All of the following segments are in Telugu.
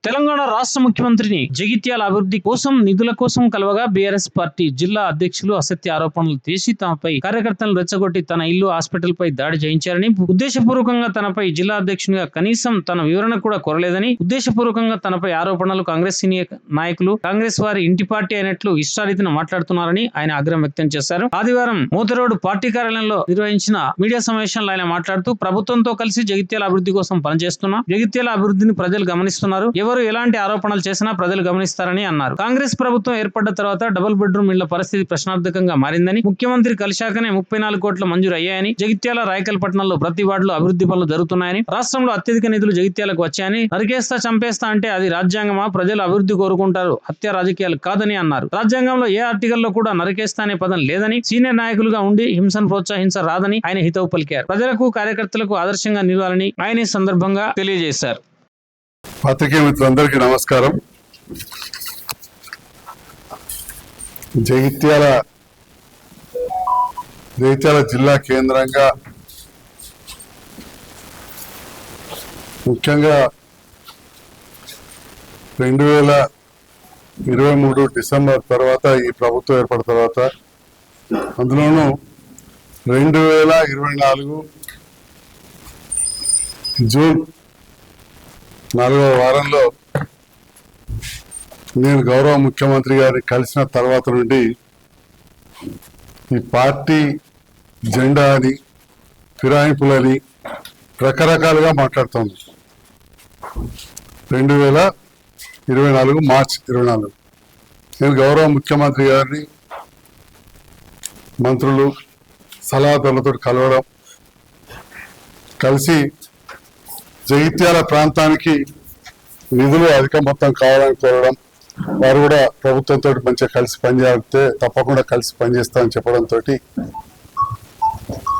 తెలంగాణ రాష్ట్ర ముఖ్యమంత్రిని జగిత్యాల అభివృద్ధి కోసం నిధుల కోసం కలవగా బీఆర్ఎస్ పార్టీ జిల్లా అధ్యక్షులు అసత్య ఆరోపణలు చేసి తమపై కార్యకర్తలను రెచ్చగొట్టి తన ఇల్లు హాస్పిటల్ పై దాడి చేయించారని, ఉద్దేశపూర్వకంగా తనపై జిల్లా అధ్యక్షునిగా కనీసం తన వివరణ కూడా కోరలేదని, ఉద్దేశపూర్వకంగా తనపై ఆరోపణలు కాంగ్రెస్ సీనియర్ నాయకులు కాంగ్రెస్ వారి ఇంటి పార్టీ అయినట్లు ఇష్టారీతిన మాట్లాడుతున్నారని ఆయన ఆగ్రహం వ్యక్తం చేశారు. ఆదివారం మూతరోడ్ పార్టీ కార్యాలయంలో నిర్వహించిన మీడియా సమావేశంలో ఆయన మాట్లాడుతూ ప్రభుత్వంతో కలిసి జగిత్యాల అభివృద్ధి కోసం పనిచేస్తున్నాం. జగిత్యాల అభివృద్ధిని ప్రజలు గమనిస్తున్నారు. ఎవరు ఎలాంటి ఆరోపణలు చేసినా ప్రజలు గమనిస్తారని అన్నారు. కాంగ్రెస్ ప్రభుత్వం ఏర్పడ్డ తర్వాత డబుల్ బెడ్రూమ్ ఇళ్ల పరిస్థితి ప్రశ్నార్థకంగా మారిందని, ముఖ్యమంత్రి కలిశాకనే 34 కోట్లు మంజూరు అయ్యాయని, జగిత్యాల రాయకల్పట్నంలో ప్రతి వార్డులో అభివృద్ధి పనులు జరుగుతున్నాయని, రాష్ట్రంలో అత్యధిక నిధులు జగిత్యాలకు వచ్చాయని, నరికేస్తా చంపేస్తా అంటే అది రాజ్యాంగమా? ప్రజలు అభివృద్ధి కోరుకుంటారు, హత్య రాజకీయాలు కాదని అన్నారు. రాజ్యాంగంలో ఏ ఆర్టికల్లో కూడా నరికేస్తా అనే పదం లేదని, సీనియర్ నాయకులుగా ఉండి హింసను ప్రోత్సహించ రాదని ఆయన హితవు పలికారు. ప్రజలకు కార్యకర్తలకు ఆదర్శంగా నిలవాలని ఆయన ఈ సందర్భంగా తెలియజేశారు. పత్రికా మిత్రులందరికీ నమస్కారం. జగిత్యాల జిల్లా కేంద్రంగా ముఖ్యంగా 2023 డిసెంబర్ తర్వాత ఈ ప్రభుత్వం ఏర్పడిన తర్వాత, అందులోనూ 2024 జూన్ 4వ వారంలో నేను గౌరవ ముఖ్యమంత్రి గారిని కలిసిన తర్వాత నుండి ఈ పార్టీ జెండా అని, ఫిరాయింపులని రకరకాలుగా మాట్లాడుతోంది. 2024 మార్చి 24 నేను గౌరవ ముఖ్యమంత్రి గారిని మంత్రులు సలహాదారులతో కలిసి జగిత్యాల ప్రాంతానికి నిధులు అధిక మొత్తం కావాలని కోరడం, వారు కూడా ప్రభుత్వంతో మంచిగా కలిసి పనిచేస్తే తప్పకుండా కలిసి పనిచేస్తామని చెప్పడంతో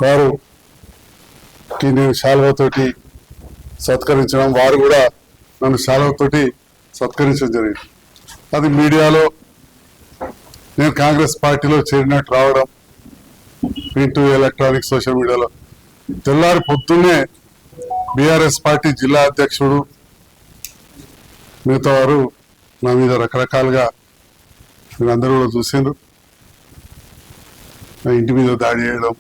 వారికి నేను శాలువతోటి సత్కరించడం, వారు కూడా నన్ను శాలువతోటి సత్కరించడం జరిగింది. అది మీడియాలో నేను కాంగ్రెస్ పార్టీలో చేరినట్టు రావడం, ప్రింట్, ఎలక్ట్రానిక్, సోషల్ మీడియాలో తెల్లారి పొద్దున్నే బీఆర్ఎస్ పార్టీ జిల్లా అధ్యక్షుడు మిగతా వారు నా మీద రకరకాలుగా మీరు అందరూ కూడా చూసిండ్రు. నా ఇంటి మీద దాడి చేయడం,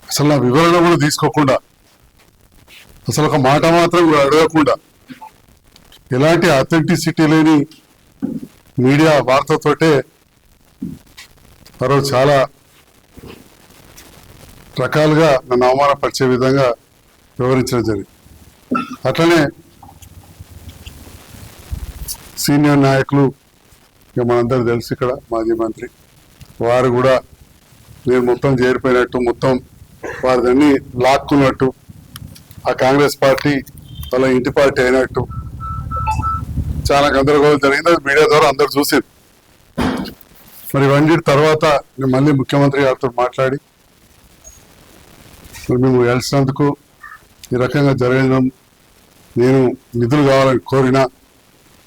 అసలు నా వివరణ కూడా తీసుకోకుండా, అసలు ఒక మాట మాత్రం కూడా అడగకుండా, ఎలాంటి అథెంటిసిటీ లేని మీడియా వార్తతోటే మరో చాలా రకాలుగా నన్ను అవమానపరిచే విధంగా వివరించడం జరిగింది. అట్లనే సీనియర్ నాయకులు, ఇక మనందరూ తెలుసు, ఇక్కడ మాజీ మంత్రి, వారు కూడా నేను మొత్తం చేరిపోయినట్టు, మొత్తం వారిదన్నీ లాక్కున్నట్టు, ఆ కాంగ్రెస్ పార్టీ వాళ్ళ ఇంటి పార్టీ అయినట్టు చాలా గందరగోళం జరిగింది. అది మీడియా ద్వారా అందరు చూసారు. మరి ఇవన్నీ తర్వాత నేను మళ్ళీ ముఖ్యమంత్రి గారితో మాట్లాడి, మరి మేము కలిసినందుకు ఈ రకంగా జరగడం, నేను నిధులు కావాలని కోరినా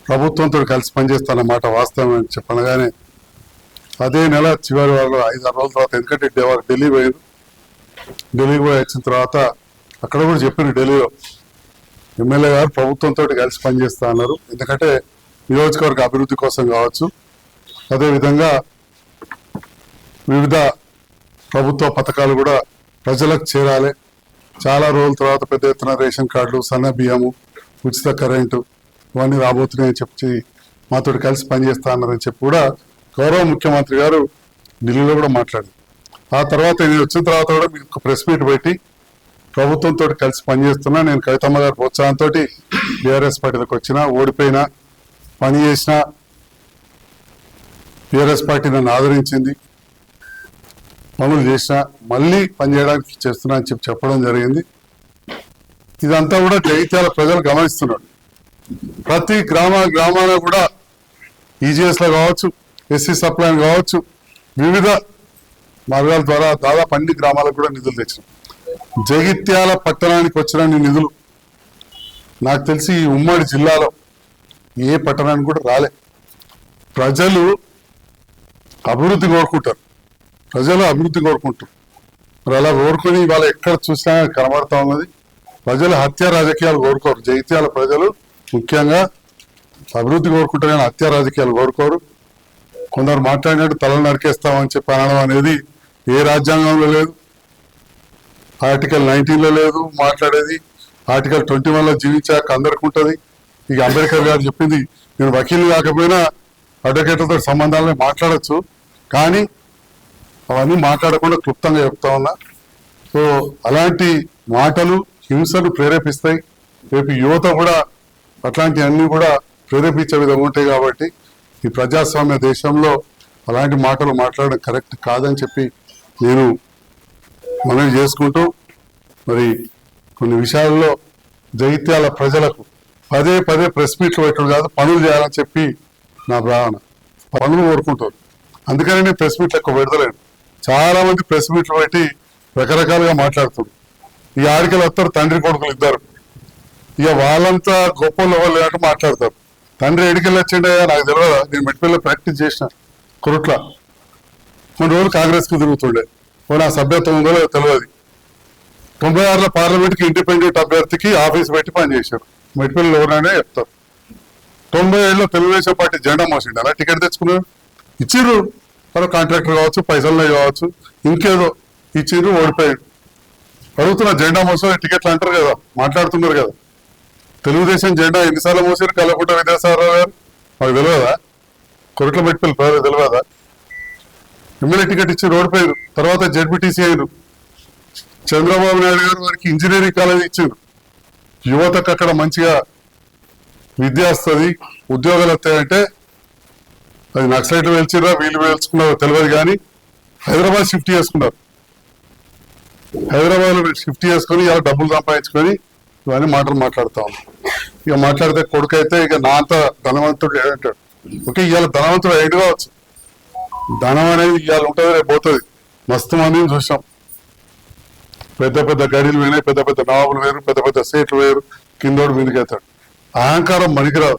ప్రభుత్వంతో కలిసి పనిచేస్తానన్నమాట వాస్తవం అని చెప్పనగానే, అదే నెల చివరి వారంలో 5-6 రోజుల తర్వాత, ఎందుకంటే ఢిల్లీ పోయారు, ఢిల్లీకి పోయి వచ్చిన తర్వాత అక్కడ కూడా చెప్పారు, ఢిల్లీలో ఎమ్మెల్యే గారు ప్రభుత్వంతో కలిసి పనిచేస్తా అన్నారు. ఎందుకంటే నియోజకవర్గ అభివృద్ధి కోసం కావచ్చు, అదేవిధంగా వివిధ ప్రభుత్వ పథకాలు కూడా ప్రజలకు చేరాలి, చాలా రోజుల తర్వాత పెద్ద ఎత్తున రేషన్ కార్డులు, సన్న బియ్యము, ఉచిత కరెంటు ఇవన్నీ రాబోతున్నాయని చెప్పి మాతో కలిసి పనిచేస్తా అన్నారని చెప్పి కూడా గౌరవ ముఖ్యమంత్రి గారు ఢిల్లీలో కూడా మాట్లాడారు. ఆ తర్వాత నేను వచ్చిన తర్వాత కూడా మీకు ప్రెస్ మీట్ పెట్టి ప్రభుత్వంతో కలిసి పనిచేస్తున్నా, నేను కవితమ్మ గారి ప్రోత్సాహంతో బీఆర్ఎస్ పార్టీలకు వచ్చినా, ఓడిపోయినా, పని చేసినా బీఆర్ఎస్ పార్టీ నన్ను ఆదరించింది, పనులు చేసినా మళ్ళీ పనిచేయడానికి చేస్తున్నా అని చెప్పడం జరిగింది. ఇదంతా కూడా జగిత్యాల ప్రజలు గమనిస్తున్నారు. ప్రతి గ్రామాన కూడా ఈజీఎస్లో కావచ్చు, ఎస్సీ సప్లైన్ కావచ్చు, వివిధ మార్గాల ద్వారా దాదాపు అన్ని గ్రామాలకు కూడా నిధులు తెచ్చినాం. జగిత్యాల పట్టణానికి వచ్చిన నిధులు నాకు తెలిసి ఈ ఉమ్మడి జిల్లాలో ఏ పట్టణానికి కూడా రాలే. ప్రజలు అభివృద్ధి కోరుకుంటారు, మరి అలా కోరుకుని ఇవాళ ఎక్కడ చూసినా కనబడతా ఉన్నది. ప్రజలు హత్య రాజకీయాలు కోరుకోరు. జగిత్యాల ప్రజలు ముఖ్యంగా అభివృద్ధి కోరుకుంటారు కానీ హత్య రాజకీయాలు కోరుకోరు. కొందరు మాట్లాడినట్టు తలలు నరికేస్తామని చెప్పి అనడం అనేది ఏ రాజ్యాంగంలో లేదు, ఆర్టికల్ 19లో లేదు మాట్లాడేది. ఆర్టికల్ 21లో జీవించాక అందరికి ఉంటుంది. ఇక అంబేద్కర్ గారు చెప్పింది, నేను వకీలు కాకపోయినా అడ్వకేట్లతో సంబంధాలని మాట్లాడచ్చు, కానీ అవన్నీ మాట్లాడకుండా క్లుప్తంగా చెప్తా ఉన్నా. సో అలాంటి మాటలు హింసను ప్రేరేపిస్తాయి. రేపు యువత కూడా అట్లాంటివన్నీ కూడా ప్రేరేపించే విధంగా ఉంటాయి. కాబట్టి ఈ ప్రజాస్వామ్య దేశంలో అలాంటి మాటలు మాట్లాడడం కరెక్ట్ కాదని చెప్పి నేను మనవి చేసుకుంటూ, మరి కొన్ని విషయాల్లో జగిత్యాల ప్రజలకు పదే పదే ప్రెస్ మీట్లు పెట్టడం కాదు, పనులు చేయాలని చెప్పి నా భావన. పనులు కోరుకుంటారు, అందుకని నేను ప్రెస్ మీట్లు ఎక్కువ పెడతలేను. చాలా మంది ప్రెస్ మీట్లు పెట్టి రకరకాలుగా మాట్లాడుతారు. ఈ ఆడికలు వస్తారు తండ్రి కొడుకులు ఇద్దరు, ఇక వాళ్ళంతా గొప్ప వాళ్ళు అంటే మాట్లాడతారు. తండ్రి ఎడికెళ్ళి వచ్చిండయా నాకు తెలియదా, నేను మెట్పల్లిలో ప్రాక్టీస్ చేసిన కురుట్ల కొన్ని రోజులు కాంగ్రెస్కి తిరుగుతుండే, నా సభ్యత్వం ఉందో తెలియదు. 96లో పార్లమెంట్కి ఇండిపెండెంట్ అభ్యర్థికి ఆఫీస్ పెట్టి పనిచేశారు. మెట్పల్లిలో ఎవరైనా చెప్తారు. 97లో తెలుగుదేశం పార్టీ జెండా మోసిండు, అలా టికెట్ తెచ్చుకున్నారు, ఇచ్చిర్రు. వాళ్ళు కాంట్రాక్టర్ కావచ్చు, పైసల్లో కావచ్చు, ఇంకేదో ఇచ్చిర్రు, ఓడిపోయాడు. అడుగుతున్న జెండా మోసం టికెట్లు అంటారు కదా, మాట్లాడుతున్నారు కదా. తెలుగుదేశం జెండా ఎన్నిసార్లు మోసారు కల్లకుంట విద్యాసాగరరావు గారు, మాకు తెలియదా? కొరట్ల మెట్పల్లి ప్రజలు తెలియదా? ఎమ్మెల్యే టికెట్ ఇచ్చి ఓడిపోయారు. తర్వాత జెడ్పీటీసీ అయ్యారు. చంద్రబాబు నాయుడు గారు వారికి ఇంజనీరింగ్ కాలేజ్ ఇచ్చారు. యువతకు అక్కడ మంచిగా విద్య వస్తుంది, ఉద్యోగాలు వస్తాయంటే అది నక్సలైట్లు వెళ్చిరా వీళ్ళు వెళ్చుకున్నారో తెలియదు, కానీ హైదరాబాద్ షిఫ్ట్ చేసుకున్నారు. హైదరాబాద్ షిఫ్ట్ చేసుకొని ఇలా డబ్బులు సంపాదించుకొని ఇవన్నీ మాటలు మాట్లాడుతా ఉన్నాం. ఇక మాట్లాడితే కొడుకు అయితే ఇక నా అంత ధనవంతుడు ఏదంటాడు. ఓకే, ఇవాళ ధనవంతుడు ఏంటి కావచ్చు, ధనం అనేది ఇవాళ ఉంటుంది రేపు పోతుంది. మస్తు మందిని చూసాం, పెద్ద పెద్ద గడిలు వేరు, పెద్ద పెద్ద నవాబులు వేరు, పెద్ద పెద్ద సీట్లు వేరు, కిందోడు మీదకి అవుతాడు. అహంకారం మనికిరాదు.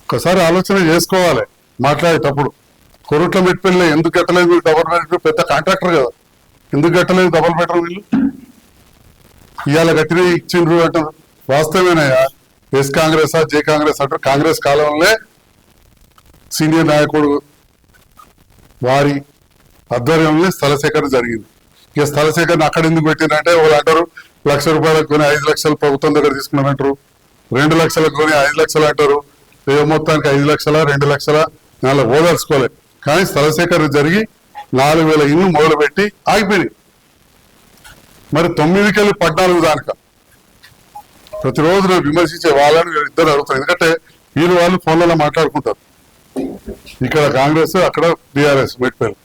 ఒకసారి ఆలోచన చేసుకోవాలి మాట్లాడేటప్పుడు. కొరుట్ల మెట్పల్లి ఎందుకు కట్టలేదు డబుల్ బెడ్రూమ్, పెద్ద కాంట్రాక్టర్ కదా, ఎందుకు కట్టలేదు డబుల్ బెడ్రూమ్ ఇల్లు? ఇవాళ కట్టిన ఇచ్చిండ్రు అంటారు. వాస్తవేనయ్యా, ఎస్ కాంగ్రెస్ జే కాంగ్రెస్ అంటారు. కాంగ్రెస్ కాలంలో సీనియర్ నాయకుడు వారి ఆధ్వర్యంలో స్థల సేకరణ జరిగింది. ఇక స్థల సేకరణ అక్కడ ఎందుకు పెట్టిందంటే వాళ్ళు అంటారు ₹1,00,000 కొని 5 లక్షలు ప్రభుత్వం దగ్గర తీసుకున్నారంటారు, 2 లక్షలకు కొని 5 లక్షలు అంటారు. మొత్తానికి 5 లక్షల 2 లక్షల నాలుగు ఓదర్చుకోలేదు. కానీ స్థల సేకరణ జరిగి 4,000 ఇల్లు మొదలుపెట్టి ఆగిపోయినాయి. మరి 9కి వెళ్ళి 14 దానిక ప్రతిరోజు నేను విమర్శించే వాళ్ళని ఇద్దరు అడుగుతారు. ఎందుకంటే వీళ్ళు వాళ్ళు ఫోన్లలో మాట్లాడుకుంటారు. ఇక్కడ కాంగ్రెస్, అక్కడ బీఆర్ఎస్ మెట్పల్లి.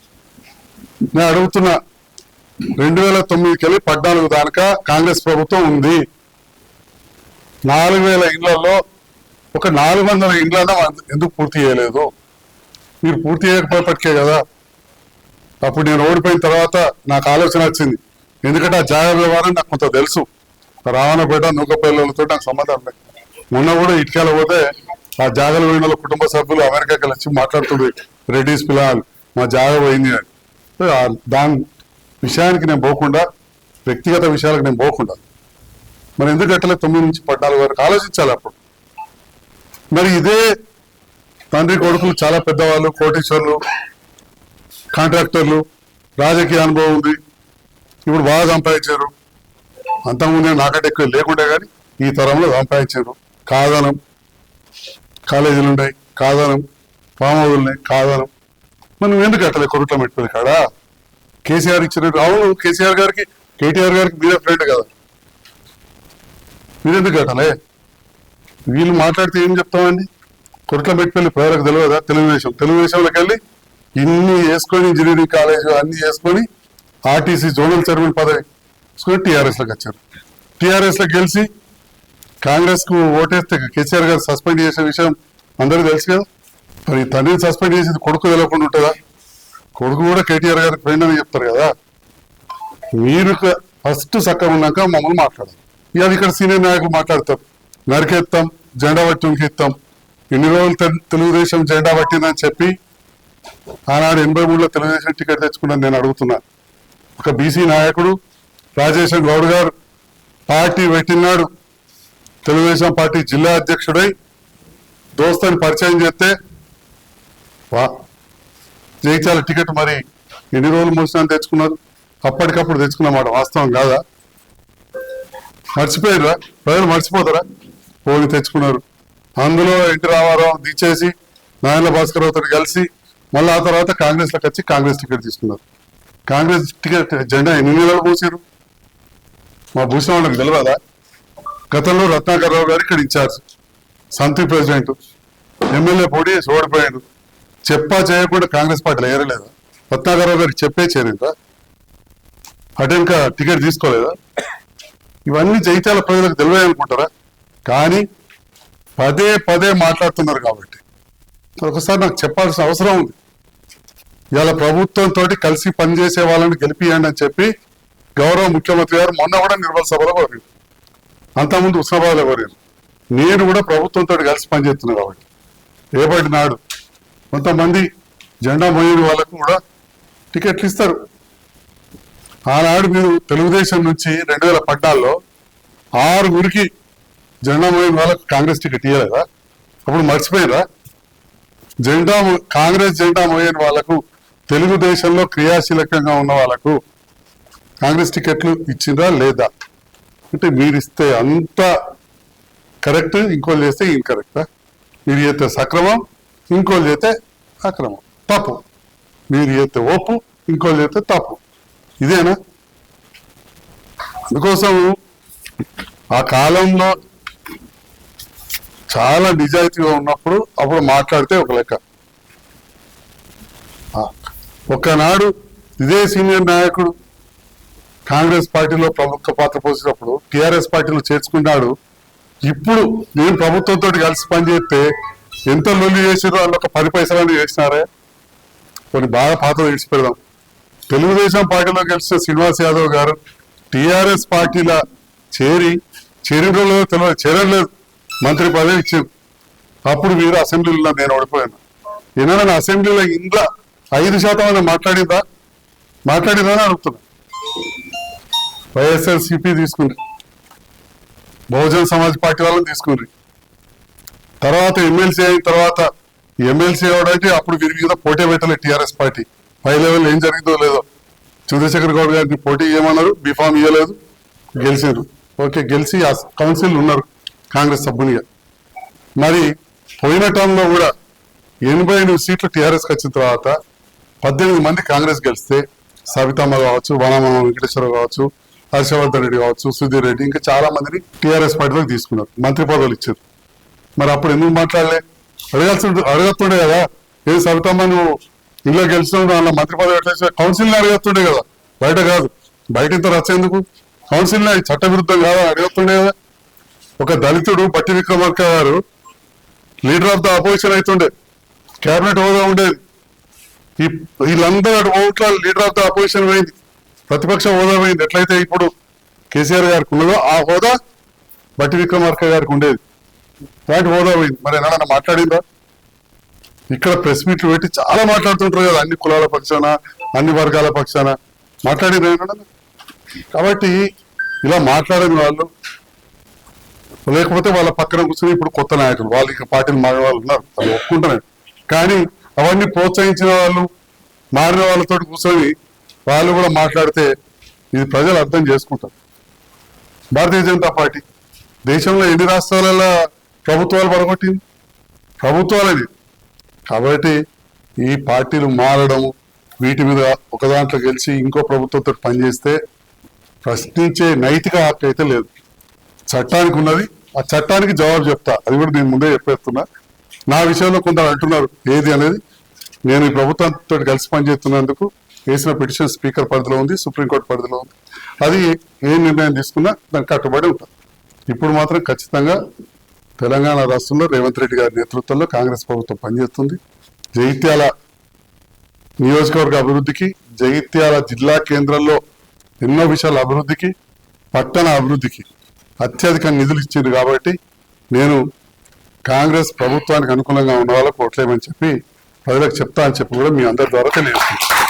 నేను అడుగుతున్నా, 2009కి వెళ్ళి 14 దానిక కాంగ్రెస్ ప్రభుత్వం ఉంది. 4,000 ఇళ్లలో ఒక 400 ఇళ్లను ఎందుకు పూర్తి చేయలేదు? మీరు పూర్తి చేయకపోయేపటికే కదా. అప్పుడు నేను ఓడిపోయిన తర్వాత నాకు ఆలోచన వచ్చింది. ఎందుకంటే ఆ జాగా వ్యవహారం నాకు కొంత తెలుసు. రావణపేట నూకపల్లితో నాకు సంబంధం లేదు. మొన్న కూడా ఇటుకల పోతే ఆ జాగాలు పోయిన వాళ్ళ కుటుంబ సభ్యులు అమెరికాకి వచ్చి మాట్లాడుతుంది, రెడ్డిస్ పిల్లలు మా జాగా పోయింది అని. దాని విషయానికి నేను పోకుండా, వ్యక్తిగత విషయాలకు నేను పోకుండా, మరి ఎందుకు అట్లా 9 నుంచి 14 వరకు ఆలోచించాలి అప్పుడు. మరి ఇదే తండ్రి కొడుకులు చాలా పెద్దవాళ్ళు, కోటీశ్వర్లు, కాంట్రాక్టర్లు, రాజకీయ అనుభవం ఉంది, ఇప్పుడు బాగా సంపాదించారు. అంతకుముందే నాకంటే ఎక్కువ లేకుండే కానీ ఈ తరంలో సంపాదించారు. కాదనం, కాలేజీలు ఉన్నాయి కాదనం, ఫామ్ హౌజులు ఉన్నాయి కాదనం. మనం ఎందుకు అట్లే కొరుట్ల మెట్టుకుని కాడ కేసీఆర్ ఇచ్చినట్టు. అవును, కేసీఆర్ గారికి కేటీఆర్ గారికి మీరే ఫ్రెండ్ కదా, మీరెందుకు కట్టాలే? వీళ్ళు మాట్లాడితే ఏం చెప్తామండి? కొరుట్ల మెట్టుకెళ్ళి ప్రజలకు తెలియదా? తెలుగుదేశంలోకి వెళ్ళి ఇన్ని వేసుకొని ఇంజనీరింగ్ కాలేజ్ అన్ని చేసుకొని ఆర్టీసీ జోనల్ చైర్మన్ పదవి తీసుకొని టీఆర్ఎస్లోకి వచ్చారు. టీఆర్ఎస్లో గెలిచి కాంగ్రెస్కు ఓటేస్తే కేసీఆర్ గారు సస్పెండ్ చేసే విషయం అందరికీ తెలుసు కదా. మరి తండ్రిని సస్పెండ్ చేసేది కొడుకు తెలియకుండా ఉంటుందా? కొడుకు కూడా కేటీఆర్ గారికి ఫ్రెండ్ అని చెప్తారు కదా. మీరు ఫస్ట్ చక్కగా ఉన్నాక మమ్మల్ని మాట్లాడాలి. ఇవాళ ఇక్కడ సీనియర్ నాయకులు మాట్లాడతారు, నరికెత్తాం, జెండా పట్టి ఉనికిస్తాం. ఎన్ని రోజులు తెలుగుదేశం జెండా పట్టిందని చెప్పి ఆనాడు 83లో తెలుగుదేశం టికెట్ తెచ్చుకున్నాను. నేను అడుగుతున్నా, ఒక బీసీ నాయకుడు రాజేశం గౌడ్ గారు పార్టీ పెట్టినాడు, తెలుగుదేశం పార్టీ జిల్లా అధ్యక్షుడై దోస్తాన్ని పరిచయం చేస్తే జగిత్యాల టికెట్ మరి ఎన్ని రోజులు మూసినా తెచ్చుకున్నారు, అప్పటికప్పుడు తెచ్చుకున్నమాట వాస్తవం కాదా? మర్చిపోయారా? ప్రజలు మర్చిపోతారా? పోని తెచ్చుకున్నారు. అందులో ఎన్టీ రామారావు దించేసి నారాయణ భాస్కర్ రావుతో కలిసి మళ్ళీ ఆ తర్వాత కాంగ్రెస్లోకి వచ్చి కాంగ్రెస్ టికెట్ తీసుకున్నారు. కాంగ్రెస్ టికెట్ జెండా ఎన్ని నెలలు మూసారు? మా భూషణ్ వాళ్ళకి తెలియదా? గతంలో రత్నాకర్ రావు గారు ఇక్కడ ఇన్ఛార్జ్, సంతి ప్రెసిడెంట్, ఎమ్మెల్యే పోటీ చేసి ఓడిపోయాడు. చెప్పా చేయకుండా కాంగ్రెస్ పార్టీలో ఏరలేదా? రత్నాకర్ రావు గారికి చెప్పే చేరిందా? అటెంక టికెట్ తీసుకోలేదా? ఇవన్నీ జగిత్యాల ప్రజలకు తెలియాలనుకుంటారా? కానీ పదే పదే మాట్లాడుతున్నారు కాబట్టి ఒకసారి నాకు చెప్పాల్సిన అవసరం ఉంది. ఇవాళ ప్రభుత్వంతో కలిసి పనిచేసే వాళ్ళని గెలిపియండి అని చెప్పి గౌరవ ముఖ్యమంత్రి గారు మొన్న కూడా నిర్మల్ సభలో కోరారు, అంతకుముందు ఉస్మాబాద్లో కోరారు. నేను కూడా ప్రభుత్వంతో కలిసి పనిచేస్తున్నాను కాబట్టి రేపటి నాడు కొంతమంది జెండా మోయని వాళ్ళకు కూడా టికెట్లు ఇస్తారు. ఆనాడు మీరు తెలుగుదేశం నుంచి 2014లో 6 జెండా మోయని వాళ్ళకు కాంగ్రెస్ టికెట్ ఇవ్వలేదా? అప్పుడు మర్చిపోయారా? కాంగ్రెస్ జెండా మోయని వాళ్ళకు, తెలుగుదేశంలో క్రియాశీలకంగా ఉన్న వాళ్ళకు కాంగ్రెస్ టికెట్లు ఇచ్చిందా లేదా? అంటే మీరు ఇస్తే అంత కరెక్ట్, ఇంకోళ్ళు చేస్తే ఇన్కరెక్టా? మీరు చేస్తే సక్రమం, ఇంకోళ్ళు చేస్తే అక్రమం, తప్పు. మీరు చేస్తే ఒప్పు, ఇంకోళ్ళు చేస్తే తప్పు. ఇదేనా? అందుకోసం ఆ కాలంలో చాలా నిజాయితీగా ఉన్నప్పుడు అప్పుడు మాట్లాడితే ఒక లెక్క. ఒకనాడు ఇదే సీనియర్ నాయకుడు కాంగ్రెస్ పార్టీలో ప్రముఖ పాత్ర పోసినప్పుడు టిఆర్ఎస్ పార్టీలో చేర్చుకున్నాడు. ఇప్పుడు నేను ప్రభుత్వంతో కలిసి పనిచేస్తే ఎంత లొల్లి చేసారో వాళ్ళు ఒక 10 పైసలు చేసినారే. కొన్ని బాగా పాత్రలు విడిచిపెడదాం. తెలుగుదేశం పార్టీలో గెలిచిన శ్రీనివాస్ యాదవ్ గారు టిఆర్ఎస్ పార్టీలో చేరిలో తెలియదు, చేరలేదు, మంత్రి పదవి ఇచ్చారు. అప్పుడు మీరు అసెంబ్లీలో నేను ఓడిపోయాను. ఏమైనా అసెంబ్లీలో ఇంట్లో 5% మాట్లాడిందా అని అడుగుతున్నా. వైఎస్ఆర్సీపీ తీసుకుంది, బహుజన్ సమాజ్ పార్టీ వాళ్ళని తీసుకుంది. తర్వాత ఎమ్మెల్సీ అయిన తర్వాత ఎమ్మెల్సీ అవడానికి అప్పుడు వీరి మీద పోటీ పెట్టలేదు టీఆర్ఎస్ పార్టీ. పై లెవెల్ ఏం జరిగిందో లేదో, చంద్రశేఖర్ గౌడ్ గారిని పోటీ చేయమన్నారు, బీఫామ్ ఇవ్వలేదు, గెలిచారు. ఓకే, గెలిచి ఆ కౌన్సిల్ ఉన్నారు కాంగ్రెస్ సభ్యునిగా. మరి పోయిన టర్మ్లో కూడా 88 సీట్లు టీఆర్ఎస్కి వచ్చిన తర్వాత 18 మంది కాంగ్రెస్ గెలిస్తే సవితమ్మ కావచ్చు, వనమామ వెంకటేశ్వర కావచ్చు, హర్షవర్ధన్ రెడ్డి కావచ్చు, సుధీర్ రెడ్డి, ఇంకా చాలా మందిని టీఆర్ఎస్ పార్టీలోకి తీసుకున్నారు, మంత్రి పదవులు ఇచ్చారు. మరి అప్పుడు ఎందుకు మాట్లాడలే? అడగతుండే కదా, ఏం సవితమ్మ నువ్వు ఇంట్లో గెలిచినావు, అలా మంత్రి పదవి ఎట్లా? కౌన్సిల్ని అడగతుండే కదా, బయట కాదు. బయట ఇంత రచ్చేందుకు? కౌన్సిల్ని చట్టవిరుద్ధం కాదా అడగతుండే కదా. ఒక దళితుడు బట్టి విక్రమార్క గారు లీడర్ ఆఫ్ ద అపోజిషన్ అవుతుండే, క్యాబినెట్ హోదా ఉండేది. వీళ్ళందరూ ఓట్ల లీడర్ ఆఫ్ ద అపోజిషన్ పోయింది, ప్రతిపక్ష హోదా పోయింది. ఎట్లయితే ఇప్పుడు కేసీఆర్ గారికి ఉన్నదో ఆ హోదా బట్టి విక్రమార్క గారికి ఉండేది, వాటి హోదా పోయింది. మరి ఏమన్నా మాట్లాడిందా? ఇక్కడ ప్రెస్ మీట్లు పెట్టి చాలా మాట్లాడుతుంటారు కదా, అన్ని కులాల పక్షాన, అన్ని వర్గాల పక్షాన మాట్లాడింది ఏమన్నా? కాబట్టి ఇలా మాట్లాడని వాళ్ళు, లేకపోతే వాళ్ళ పక్కన కూర్చొని ఇప్పుడు కొత్త నాయకులు వాళ్ళు ఇక పార్టీలు మారిన వాళ్ళు ఉన్నారు, వాళ్ళు ఒప్పుకుంటున్నారు. కానీ అవన్నీ ప్రోత్సహించిన వాళ్ళు, మారిన వాళ్ళతో కూర్చొని వాళ్ళు కూడా మాట్లాడితే ఇది ప్రజలు అర్థం చేసుకుంటారు. భారతీయ జనతా పార్టీ దేశంలో ఎన్ని రాష్ట్రాలలో ప్రభుత్వాలు పడగొట్టింది? ప్రభుత్వాలని. కాబట్టి ఈ పార్టీలు మారడం, వీటి మీద ఒక దాంట్లో గెలిచి ఇంకో ప్రభుత్వంతో పనిచేస్తే ప్రశ్నించే నైతిక హక్కు అయితే లేదు. చట్టానికి ఉన్నది, ఆ చట్టానికి జవాబు చెప్తా. అది కూడా నేను ముందే చెప్పేస్తున్నా. నా విషయంలో కొందరు అంటున్నారు ఏది అనేది. నేను ఈ ప్రభుత్వంతో కలిసి పనిచేస్తున్నందుకు వేసిన పిటిషన్ స్పీకర్ పరిధిలో ఉంది, సుప్రీంకోర్టు పరిధిలో ఉంది. అది ఏ నిర్ణయం తీసుకున్నా దానికి కట్టుబడి ఉంటుంది. ఇప్పుడు మాత్రం ఖచ్చితంగా తెలంగాణ రాష్ట్రంలో రేవంత్ రెడ్డి గారి నేతృత్వంలో కాంగ్రెస్ ప్రభుత్వం పనిచేస్తుంది. జగిత్యాల నియోజకవర్గ అభివృద్ధికి, జగిత్యాల జిల్లా కేంద్రంలో ఎన్నో విషయాల అభివృద్ధికి, పట్టణ అభివృద్ధికి అత్యధిక నిధులు ఇచ్చింది. కాబట్టి నేను కాంగ్రెస్ ప్రభుత్వానికి అనుకూలంగా ఉన్న వాళ్ళకు ఓట్లేమని చెప్పి ప్రజలకు చెప్తా అని చెప్పి కూడా మీ అందరి ద్వారా తెలియజేస్తున్నాను.